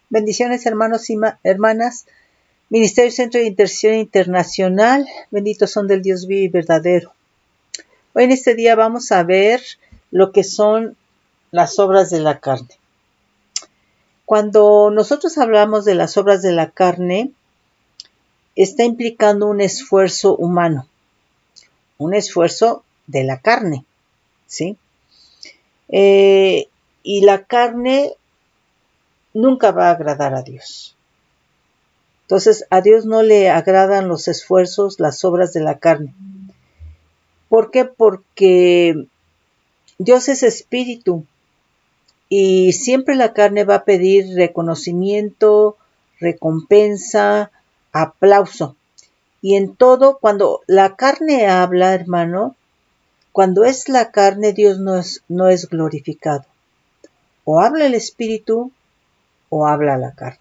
Bendiciones, hermanos y hermanas. Ministerio Centro de Intercesión Internacional. Benditos son del Dios vivo y verdadero. Hoy en este día vamos a ver lo que son las obras de la carne. Cuando nosotros hablamos de las obras de la carne, está implicando un esfuerzo humano, un esfuerzo de la carne, ¿sí? Y la carne nunca va a agradar a Dios. Entonces, a Dios no le agradan los esfuerzos, las obras de la carne. ¿Por qué? Porque Dios es espíritu y siempre la carne va a pedir reconocimiento, recompensa, aplauso. Y en todo, cuando la carne habla, hermano, cuando es la carne, Dios no es glorificado. O habla el espíritu o habla la carne.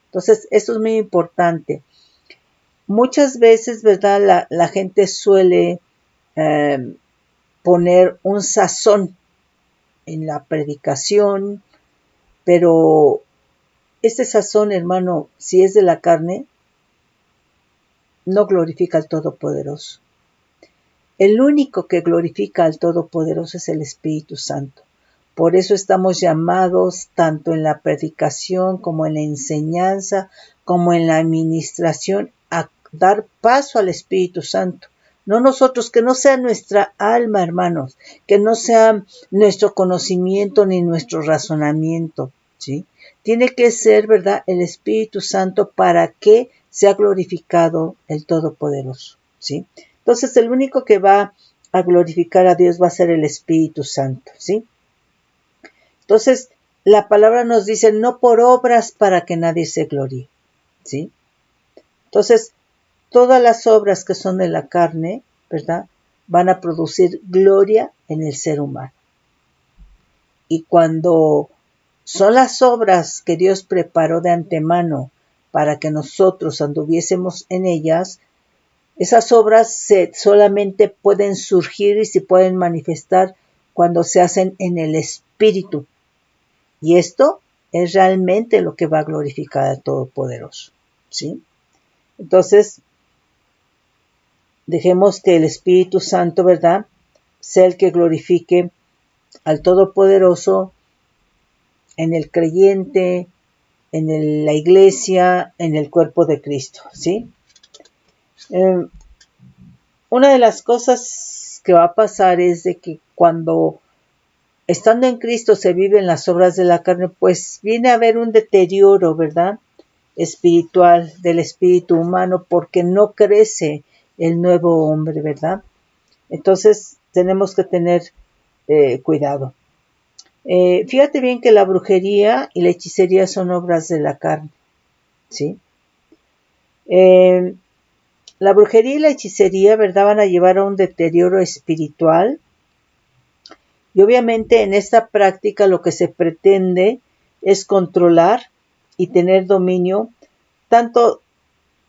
Entonces, esto es muy importante. Muchas veces, ¿verdad? La gente suele poner un sazón en la predicación, pero este sazón, hermano, si es de la carne, no glorifica al Todopoderoso. El único que glorifica al Todopoderoso es el Espíritu Santo. Por eso estamos llamados tanto en la predicación como en la enseñanza, como en la administración, a dar paso al Espíritu Santo. No nosotros, que no sea nuestra alma, hermanos, que no sea nuestro conocimiento ni nuestro razonamiento, ¿sí? Tiene que ser, ¿verdad?, el Espíritu Santo para que sea glorificado el Todopoderoso, ¿sí? Entonces, el único que va a glorificar a Dios va a ser el Espíritu Santo, ¿sí? Entonces, la palabra nos dice, no por obras para que nadie se gloríe, ¿sí? Entonces, todas las obras que son de la carne, ¿verdad?, van a producir gloria en el ser humano. Y cuando son las obras que Dios preparó de antemano para que nosotros anduviésemos en ellas, esas obras solamente pueden surgir y se pueden manifestar cuando se hacen en el Espíritu. Y esto es realmente lo que va a glorificar al Todopoderoso, ¿sí? Entonces, dejemos que el Espíritu Santo, ¿verdad?, sea el que glorifique al Todopoderoso en el creyente, en la iglesia, en el cuerpo de Cristo, ¿sí? Una de las cosas que va a pasar es de que cuando estando en Cristo se viven las obras de la carne, pues viene a haber un deterioro, ¿verdad?, espiritual del espíritu humano, porque no crece el nuevo hombre, ¿verdad? Entonces tenemos que tener cuidado. Fíjate bien que la brujería y la hechicería son obras de la carne, ¿sí? La brujería y la hechicería, ¿verdad?, van a llevar a un deterioro espiritual. Y obviamente en esta práctica lo que se pretende es controlar y tener dominio tanto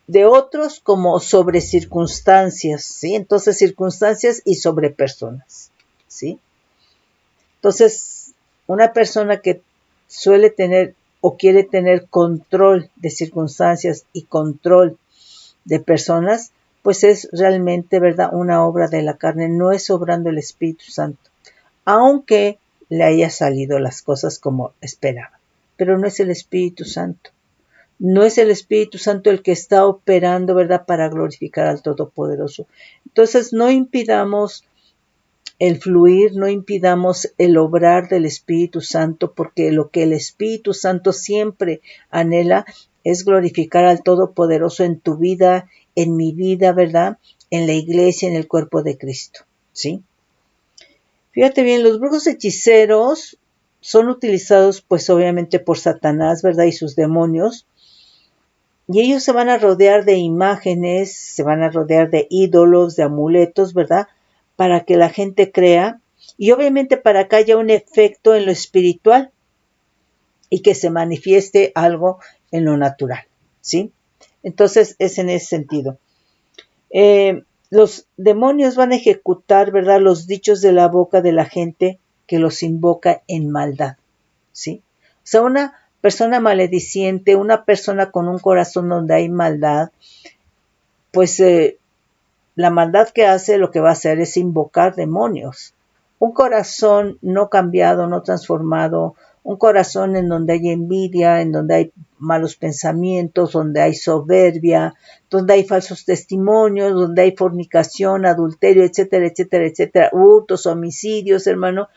de otros como sobre circunstancias, ¿sí? Entonces, circunstancias y sobre personas, ¿sí? Entonces, una persona que suele tener o quiere tener control de circunstancias y control de personas, pues es realmente, ¿verdad?, una obra de la carne, no es obrando el Espíritu Santo, aunque le haya salido las cosas como esperaba, pero no es el Espíritu Santo. No es el Espíritu Santo el que está operando, ¿verdad?, para glorificar al Todopoderoso. Entonces, no impidamos el fluir, no impidamos el obrar del Espíritu Santo, porque lo que el Espíritu Santo siempre anhela es glorificar al Todopoderoso en tu vida, en mi vida, ¿verdad?, en la iglesia, en el cuerpo de Cristo, ¿sí? Fíjate bien, los brujos hechiceros son utilizados, pues obviamente por Satanás, ¿verdad?, y sus demonios. Y ellos se van a rodear de imágenes, se van a rodear de ídolos, de amuletos, ¿verdad?, para que la gente crea y obviamente para que haya un efecto en lo espiritual y que se manifieste algo en lo natural, ¿sí? Entonces es en ese sentido. Los demonios van a ejecutar, ¿verdad?, los dichos de la boca de la gente que los invoca en maldad, ¿sí? O sea, una persona malediciente, una persona con un corazón donde hay maldad, pues la maldad que hace lo que va a hacer es invocar demonios. Un corazón no cambiado, no transformado, un corazón en donde hay envidia, en donde hay malos pensamientos, donde hay soberbia, donde hay falsos testimonios, donde hay fornicación, adulterio, etcétera, etcétera, etcétera, hurtos, homicidios, hermano,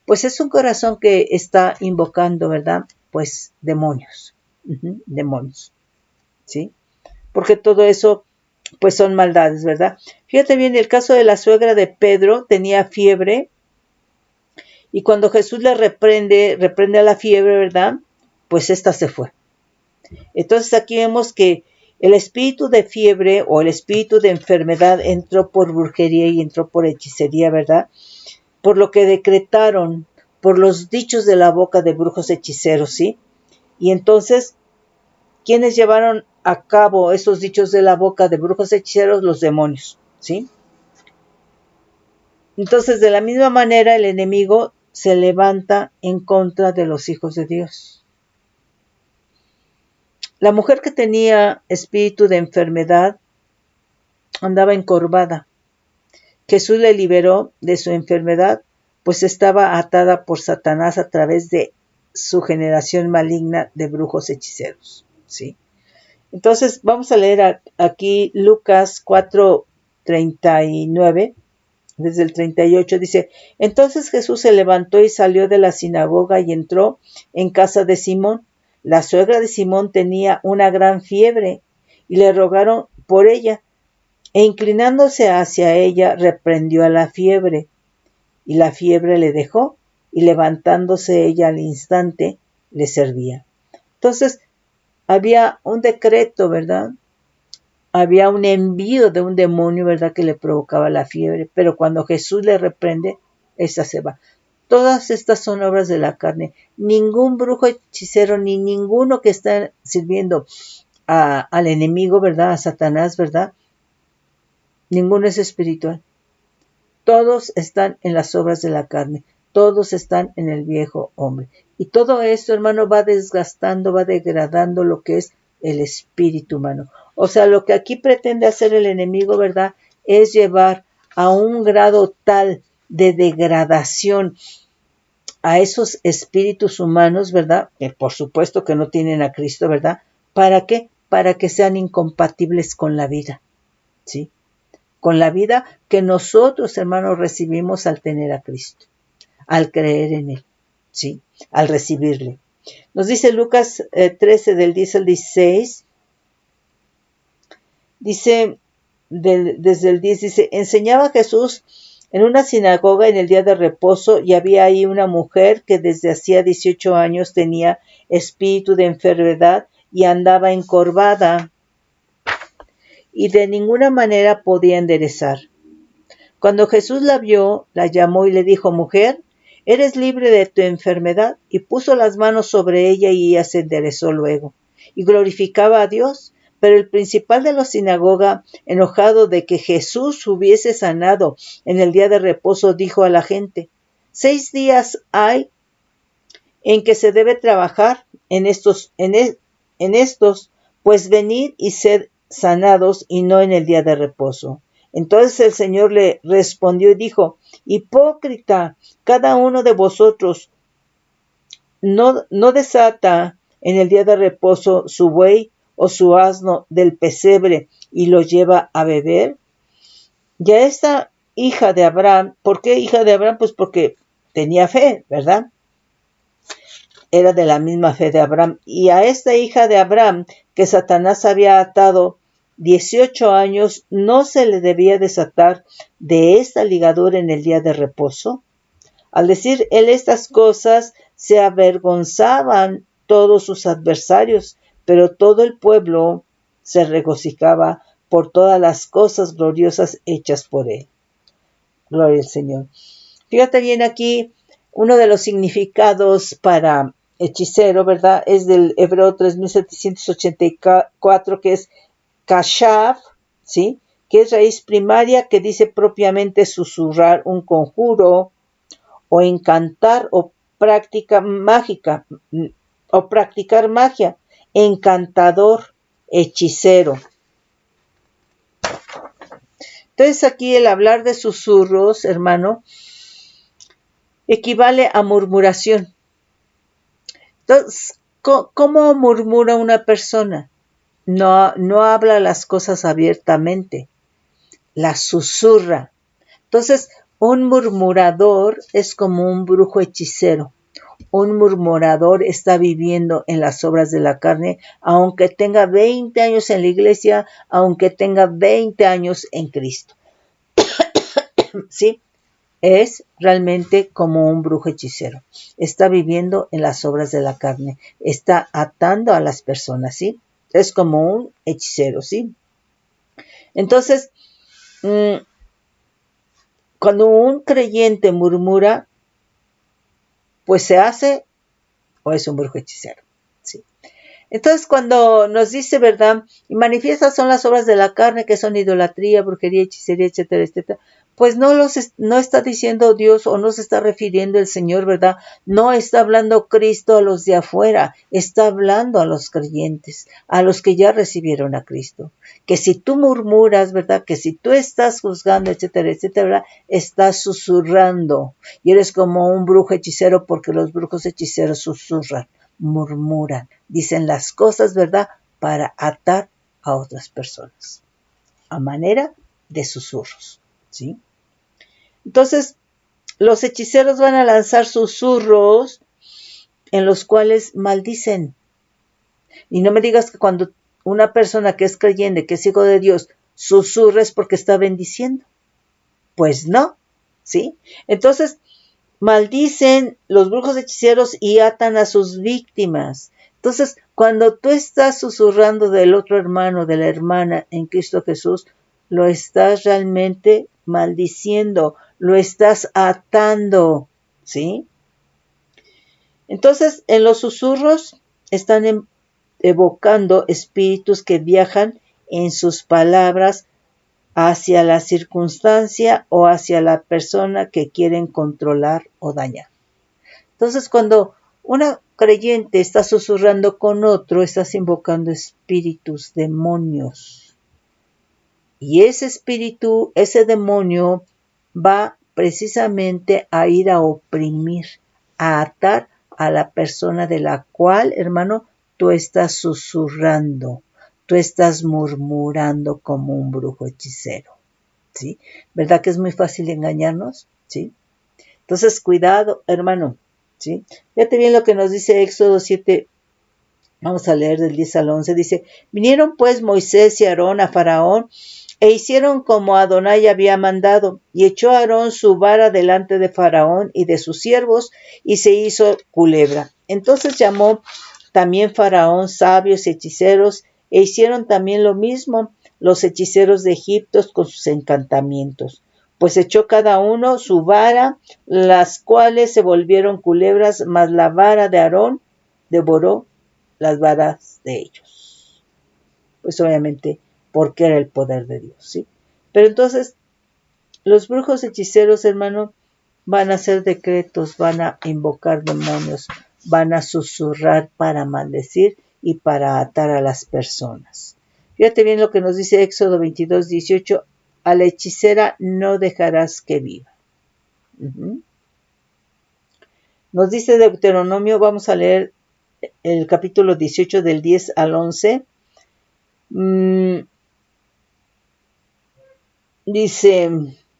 pues es un corazón que está invocando, ¿verdad? Pues demonios, demonios, ¿sí? Porque todo eso pues son maldades, ¿verdad? Fíjate bien, el caso de la suegra de Pedro tenía fiebre y cuando Jesús le reprende a la fiebre, ¿verdad? Pues esta se fue. Entonces aquí vemos que el espíritu de fiebre o el espíritu de enfermedad entró por brujería y entró por hechicería, ¿verdad? Por lo que decretaron, por los dichos de la boca de brujos hechiceros, ¿sí? Y entonces, ¿quiénes llevaron a cabo esos dichos de la boca de brujos hechiceros? Los demonios, ¿sí? Entonces, de la misma manera, el enemigo se levanta en contra de los hijos de Dios. La mujer que tenía espíritu de enfermedad andaba encorvada. Jesús le liberó de su enfermedad, pues estaba atada por Satanás a través de su generación maligna de brujos hechiceros, ¿sí? Entonces, vamos a leer aquí Lucas 4:39, desde el 38, dice, entonces Jesús se levantó y salió de la sinagoga y entró en casa de Simón. La suegra de Simón tenía una gran fiebre y le rogaron por ella, e inclinándose hacia ella, reprendió a la fiebre, y la fiebre le dejó, y levantándose ella al instante, le servía. Entonces, había un decreto, ¿verdad? Había un envío de un demonio, ¿verdad?, que le provocaba la fiebre, pero cuando Jesús le reprende, esa se va. Todas estas son obras de la carne. Ningún brujo hechicero, ni ninguno que está sirviendo al enemigo, ¿verdad?, a Satanás, ¿verdad?, ninguno es espiritual. Todos están en las obras de la carne. Todos están en el viejo hombre. Y todo esto, hermano, va desgastando, va degradando lo que es el espíritu humano. O sea, lo que aquí pretende hacer el enemigo, ¿verdad?, es llevar a un grado tal de degradación a esos espíritus humanos, ¿verdad?, que por supuesto que no tienen a Cristo, ¿verdad? ¿Para qué? Para que sean incompatibles con la vida, ¿sí? Con la vida que nosotros, hermanos, recibimos al tener a Cristo, al creer en Él, ¿sí? Al recibirle. Nos dice Lucas 13, del 10 al 16, dice, desde el 10, dice, enseñaba Jesús en una sinagoga en el día de reposo y había ahí una mujer que desde hacía 18 años tenía espíritu de enfermedad y andaba encorvada y de ninguna manera podía enderezar. Cuando Jesús la vio, la llamó y le dijo, mujer, eres libre de tu enfermedad, y puso las manos sobre ella y ella se enderezó luego, y glorificaba a Dios. Pero el principal de la sinagoga, enojado de que Jesús hubiese sanado en el día de reposo, dijo a la gente, 6 días hay en que se debe trabajar en estos, pues venid y sed sanados y no en el día de reposo. Entonces el Señor le respondió y dijo, hipócrita, cada uno de vosotros no desata en el día de reposo su buey o su asno del pesebre y lo lleva a beber. Ya esta hija de Abraham, ¿por qué hija de Abraham? Pues porque tenía fe, ¿verdad? Era de la misma fe de Abraham. Y a esta hija de Abraham, que Satanás había atado 18 años, ¿no se le debía desatar de esta ligadura en el día de reposo? Al decir él estas cosas, se avergonzaban todos sus adversarios, pero todo el pueblo se regocijaba por todas las cosas gloriosas hechas por él. Gloria al Señor. Fíjate bien aquí, uno de los significados para hechicero, ¿verdad? Es del Hebreo 3784, que es kashav, ¿sí? Que es raíz primaria, que dice propiamente susurrar un conjuro o encantar o práctica mágica. o practicar magia, encantador, hechicero. Entonces aquí el hablar de susurros, hermano, equivale a murmuración. Entonces, ¿cómo murmura una persona? No habla las cosas abiertamente, las susurra. Entonces, un murmurador es como un brujo hechicero. Un murmurador está viviendo en las obras de la carne, aunque tenga 20 años en la iglesia, aunque tenga 20 años en Cristo. ¿Sí? Es realmente como un brujo hechicero. Está viviendo en las obras de la carne. Está atando a las personas, ¿sí? Es como un hechicero, ¿sí? Entonces, cuando un creyente murmura, pues se hace o es un brujo hechicero, ¿sí? Entonces, cuando nos dice, ¿verdad? Y manifiestas son las obras de la carne, que son idolatría, brujería, hechicería, etcétera, etcétera. Pues no está diciendo Dios o no se está refiriendo el Señor, ¿verdad? No está hablando Cristo a los de afuera, está hablando a los creyentes, a los que ya recibieron a Cristo. Que si tú murmuras, ¿verdad? Que si tú estás juzgando, etcétera, etcétera, ¿verdad? Estás susurrando. Y eres como un brujo hechicero porque los brujos hechiceros susurran, murmuran, dicen las cosas, ¿verdad? Para atar a otras personas, a manera de susurros, ¿sí? Entonces, los hechiceros van a lanzar susurros en los cuales maldicen. Y no me digas que cuando una persona que es creyente, que es hijo de Dios, susurra es porque está bendiciendo. Pues no, ¿sí? Entonces, maldicen los brujos hechiceros y atan a sus víctimas. Entonces, cuando tú estás susurrando del otro hermano, de la hermana en Cristo Jesús, lo estás realmente maldiciendo, lo estás atando, ¿sí? Entonces, en los susurros están evocando espíritus que viajan en sus palabras hacia la circunstancia o hacia la persona que quieren controlar o dañar. Entonces, cuando una creyente está susurrando con otro, estás invocando espíritus, demonios. Y ese espíritu, ese demonio, va precisamente a ir a oprimir, a atar a la persona de la cual, hermano, tú estás susurrando, tú estás murmurando como un brujo hechicero, ¿sí? ¿Verdad que es muy fácil engañarnos? ¿Sí? Entonces, cuidado, hermano, ¿sí? Fíjate bien lo que nos dice Éxodo 7, vamos a leer del 10 al 11, dice, vinieron pues Moisés y Aarón a Faraón, e hicieron como Adonai había mandado, y echó Aarón su vara delante de Faraón y de sus siervos, y se hizo culebra. Entonces llamó también Faraón sabios y hechiceros, e hicieron también lo mismo los hechiceros de Egipto con sus encantamientos. Pues echó cada uno su vara, las cuales se volvieron culebras, mas la vara de Aarón devoró las varas de ellos. Pues obviamente porque era el poder de Dios, ¿sí? Pero entonces, los brujos hechiceros, hermano, van a hacer decretos, van a invocar demonios, van a susurrar para maldecir y para atar a las personas. Fíjate bien lo que nos dice Éxodo 22, 18, a la hechicera no dejarás que viva. Nos dice Deuteronomio, vamos a leer el capítulo 18 del 10 al 11. Dice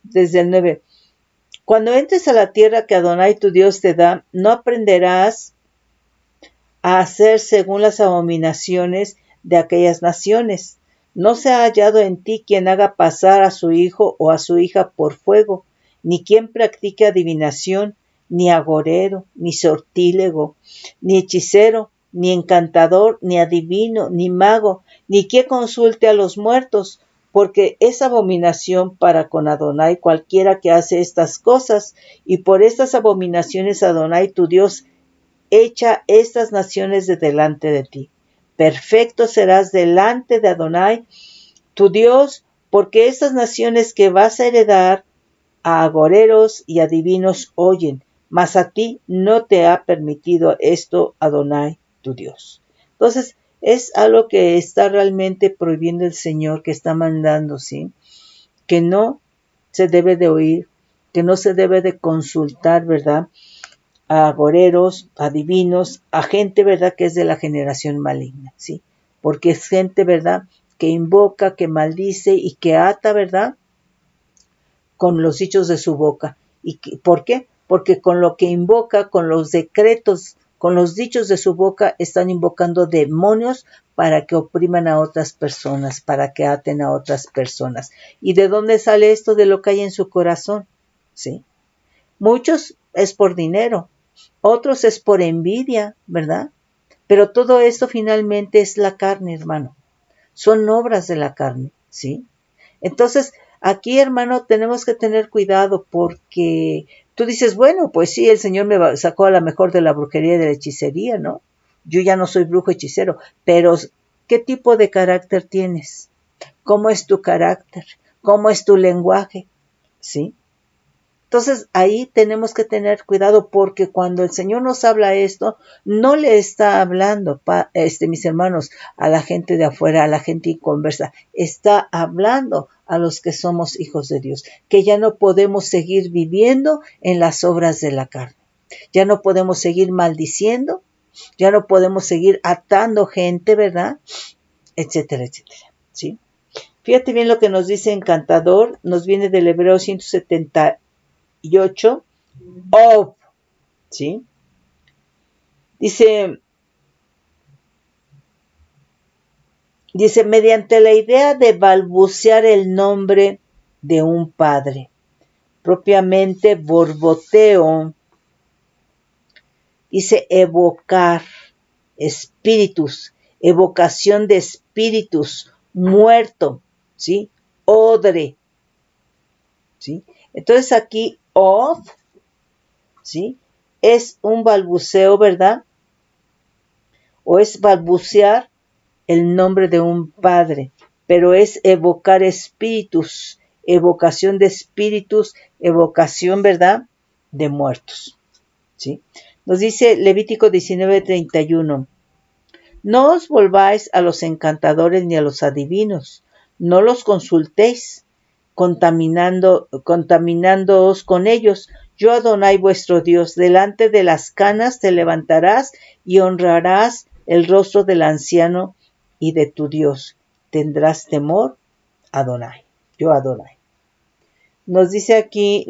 desde el 9, cuando entres a la tierra que Adonai tu Dios te da, no aprenderás a hacer según las abominaciones de aquellas naciones. No se ha hallado en ti quien haga pasar a su hijo o a su hija por fuego, ni quien practique adivinación, ni agorero, ni sortílego, ni hechicero, ni encantador, ni adivino, ni mago, ni quien consulte a los muertos, porque es abominación para con Adonai cualquiera que hace estas cosas, y por estas abominaciones Adonai tu Dios echa estas naciones de delante de ti. Perfecto serás delante de Adonai, tu Dios, porque estas naciones que vas a heredar a agoreros y adivinos oyen, mas a ti no te ha permitido esto Adonai, tu Dios. Entonces, es algo que está realmente prohibiendo el Señor, que está mandando, ¿sí? Que no se debe de oír, que no se debe de consultar, ¿verdad? A agoreros, adivinos, a gente, ¿verdad? Que es de la generación maligna, ¿sí? Porque es gente, ¿verdad? Que invoca, que maldice y que ata, ¿verdad? Con los dichos de su boca. ¿Por qué? Porque con lo que invoca, con los decretos, con los dichos de su boca, están invocando demonios para que opriman a otras personas, para que aten a otras personas. ¿Y de dónde sale esto? De lo que hay en su corazón, ¿sí? Muchos es por dinero, otros es por envidia, ¿verdad? Pero todo esto finalmente es la carne, hermano. Son obras de la carne, ¿sí? Entonces, aquí, hermano, tenemos que tener cuidado porque tú dices, bueno, pues sí, el Señor me sacó a la mejor de la brujería y de la hechicería, ¿no? Yo ya no soy brujo hechicero, pero ¿qué tipo de carácter tienes? ¿Cómo es tu carácter? ¿Cómo es tu lenguaje? ¿Sí? Entonces ahí tenemos que tener cuidado porque cuando el Señor nos habla esto, no le está hablando, mis hermanos, a la gente de afuera, a la gente inconversa, está hablando a los que somos hijos de Dios, que ya no podemos seguir viviendo en las obras de la carne, ya no podemos seguir maldiciendo, ya no podemos seguir atando gente, ¿verdad? Etcétera, etcétera, ¿sí? Fíjate bien lo que nos dice Encantador, nos viene del Hebreo 178, ¿sí? Dice, mediante la idea de balbucear el nombre de un padre, propiamente borboteo, dice evocar espíritus, evocación de espíritus, muerto, ¿sí? Odre, ¿sí? Entonces aquí, ¿sí? Es un balbuceo, ¿verdad? O es balbucear el nombre de un padre, pero es evocar espíritus, evocación de espíritus, evocación, ¿verdad?, de muertos, ¿sí? Nos dice Levítico 19:31, no os volváis a los encantadores ni a los adivinos, no los consultéis, contaminándoos con ellos. Yo Adonai vuestro Dios, delante de las canas te levantarás y honrarás el rostro del anciano y de tu Dios. Tendrás temor, Adonai. Yo Adonai. Nos dice aquí